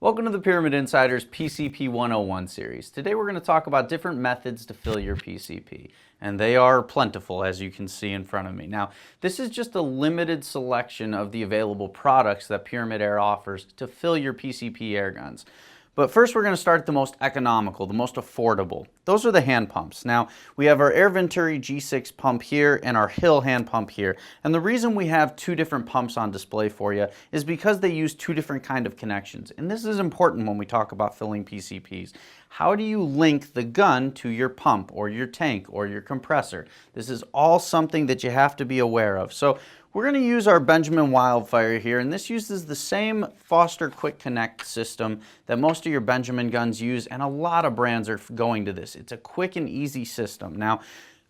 Welcome to the Pyramyd Insider's PCP 101 series. Today we're going to talk about different methods to fill your PCP, and they are plentiful as you can see in front of me. Now, this is just a limited selection of the available products that Pyramyd Air offers to fill your PCP air guns. But first we're going to start at the most economical, the most affordable. Those are the hand pumps. Now, we have our Venturi G6 pump here and our Hill hand pump here. And the reason we have two different pumps on display for you is because they use two different kind of connections. And this is important when we talk about filling PCPs. How do you link the gun to your pump or your tank or your compressor? This is all something that you have to be aware of. So we're going to use our Benjamin Wildfire here, and this uses the same Foster Quick Connect system that most of your Benjamin guns use, and a lot of brands are going to this. It's a quick and easy system. Now,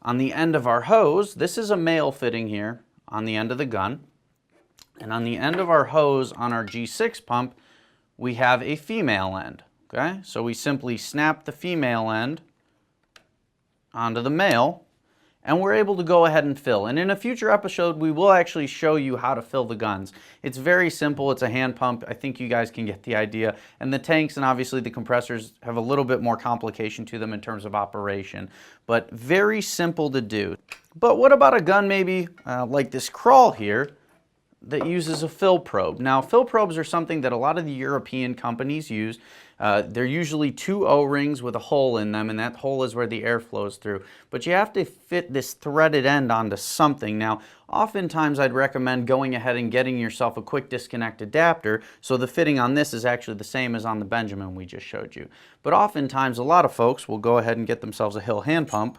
on the end of our hose, this is a male fitting here on the end of the gun, and on the end of our hose on our G6 pump, we have a female end. Okay, so we simply snap the female end onto the male, and we're able to go ahead and fill. And in a future episode, we will actually show you how to fill the guns. It's very simple. It's a hand pump. I think you guys can get the idea. And the tanks and obviously the compressors have a little bit more complication to them in terms of operation, but very simple to do. But what about a gun maybe like this Crawl here that uses a fill probe? Now, fill probes are something that a lot of the European companies use. They're usually two O-rings with a hole in them, and that hole is where the air flows through. But you have to fit this threaded end onto something. Now, oftentimes I'd recommend going ahead and getting yourself a quick disconnect adapter, so the fitting on this is actually the same as on the Benjamin we just showed you. But oftentimes a lot of folks will go ahead and get themselves a Hill hand pump,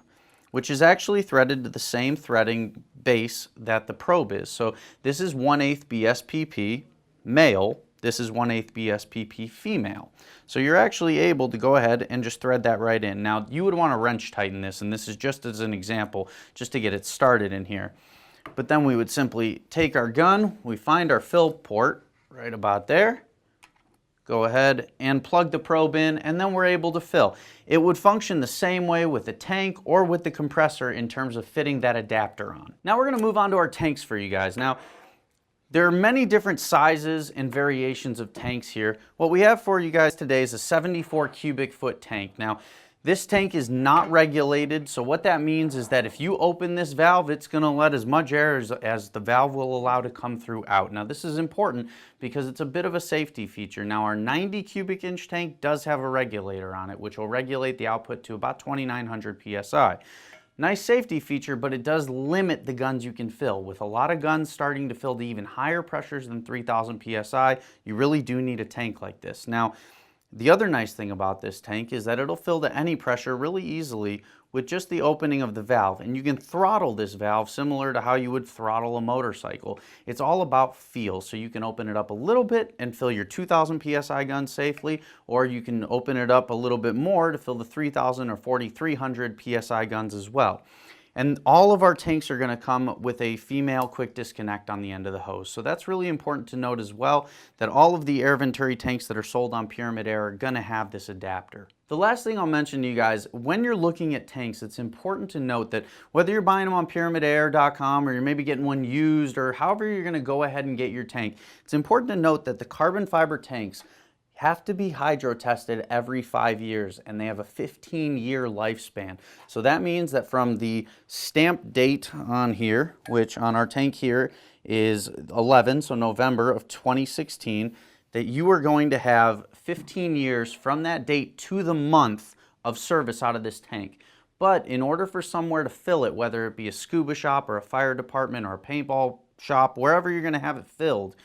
which is actually threaded to the same threading base that the probe is. So this is 1/8 BSPP male, this is 1/8 BSPP female. So you're actually able to go ahead and just thread that right in. Now you would want to wrench tighten this, and this is just as an example, just to get it started in here. But then we would simply take our gun, we find our fill port right about there, go ahead and plug the probe in, and then we're able to fill. It would function the same way with the tank or with the compressor in terms of fitting that adapter on. Now we're going to move on to our tanks for you guys. Now, there are many different sizes and variations of tanks here. What we have for you guys today is a 74 cubic foot tank. Now, this tank is not regulated, so what that means is that if you open this valve, it's going to let as much air as the valve will allow to come through out. Now, this is important because it's a bit of a safety feature. Now, our 90 cubic inch tank does have a regulator on it, which will regulate the output to about 2,900 PSI. Nice safety feature, but it does limit the guns you can fill. With a lot of guns starting to fill to even higher pressures than 3,000 PSI, you really do need a tank like this. Now, the other nice thing about this tank is that it'll fill to any pressure really easily with just the opening of the valve. And you can throttle this valve similar to how you would throttle a motorcycle. It's all about feel, so you can open it up a little bit and fill your 2,000 PSI gun safely, or you can open it up a little bit more to fill the 3,000 or 4,300 PSI guns as well. And all of our tanks are going to come with a female quick disconnect on the end of the hose. So that's really important to note as well, that all of the Air Venturi tanks that are sold on Pyramyd Air are going to have this adapter. The last thing I'll mention to you guys, when you're looking at tanks, it's important to note that whether you're buying them on PyramydAir.com or you're maybe getting one used or however you're going to go ahead and get your tank, it's important to note that the carbon fiber tanks have to be hydro tested every 5 years, and they have a 15-year lifespan. So that means that from the stamp date on here, which on our tank here is 11, so November of 2016, that you are going to have 15 years from that date to the month of service out of this tank. But in order for somewhere to fill it, whether it be a scuba shop or a fire department or a paintball shop, wherever you're going to have it filled,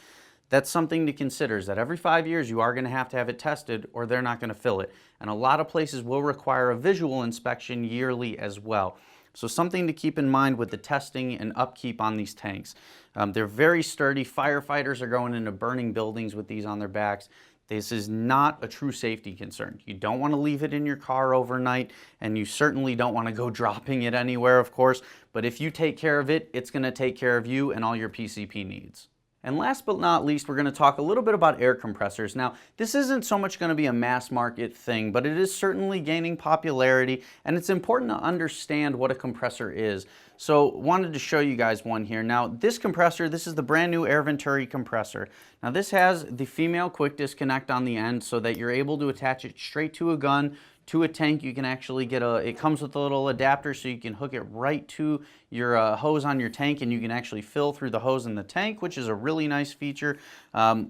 that's something to consider, is that every 5 years you are going to have it tested or they're not going to fill it. And a lot of places will require a visual inspection yearly as well. So something to keep in mind with the testing and upkeep on these tanks. They're very sturdy. Firefighters are going into burning buildings with these on their backs. This is not a true safety concern. You don't want to leave it in your car overnight, and you certainly don't want to go dropping it anywhere, of course. But if you take care of it, it's going to take care of you and all your PCP needs. And last but not least, we're going to talk a little bit about air compressors. Now, this isn't so much going to be a mass market thing, but it is certainly gaining popularity, and it's important to understand what a compressor is. So, wanted to show you guys one here. Now, this compressor, this is the brand new Venturi compressor. Now, this has the female quick disconnect on the end so that you're able to attach it straight to a gun, to a tank. You can actually get it comes with a little adapter so you can hook it right to your hose on your tank, and you can actually fill through the hose in the tank, which is a really nice feature.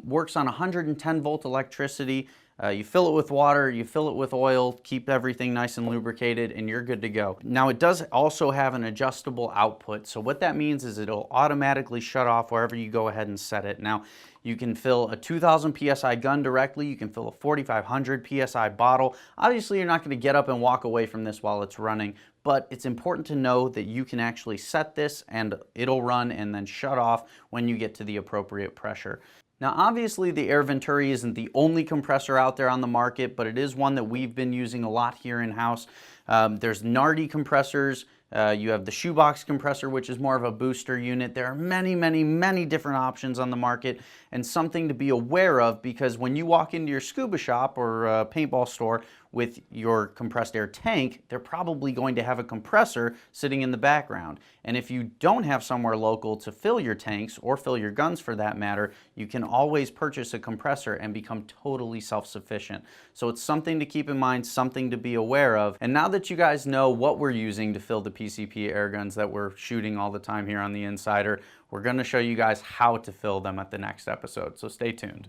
Works on 110 volt electricity. You fill it with water, you fill it with oil, keep everything nice and lubricated, and you're good to go. Now, it does also have an adjustable output. So what that means is it'll automatically shut off wherever you go ahead and set it. Now, you can fill a 2,000 PSI gun directly. You can fill a 4,500 PSI bottle. Obviously, you're not going to get up and walk away from this while it's running, but it's important to know that you can actually set this and it'll run and then shut off when you get to the appropriate pressure. Now, obviously, the Venturi isn't the only compressor out there on the market, but it is one that we've been using a lot here in-house. There's Nardi compressors. You have the shoebox compressor, which is more of a booster unit. There are many, many, many different options on the market, and something to be aware of, because when you walk into your scuba shop or paintball store with your compressed air tank, they're probably going to have a compressor sitting in the background. And if you don't have somewhere local to fill your tanks, or fill your guns for that matter, you can always purchase a compressor and become totally self-sufficient. So it's something to keep in mind, something to be aware of. And now that you guys know what we're using to fill the PCP air guns that we're shooting all the time here on the Insider, we're going to show you guys how to fill them at the next episode. So stay tuned.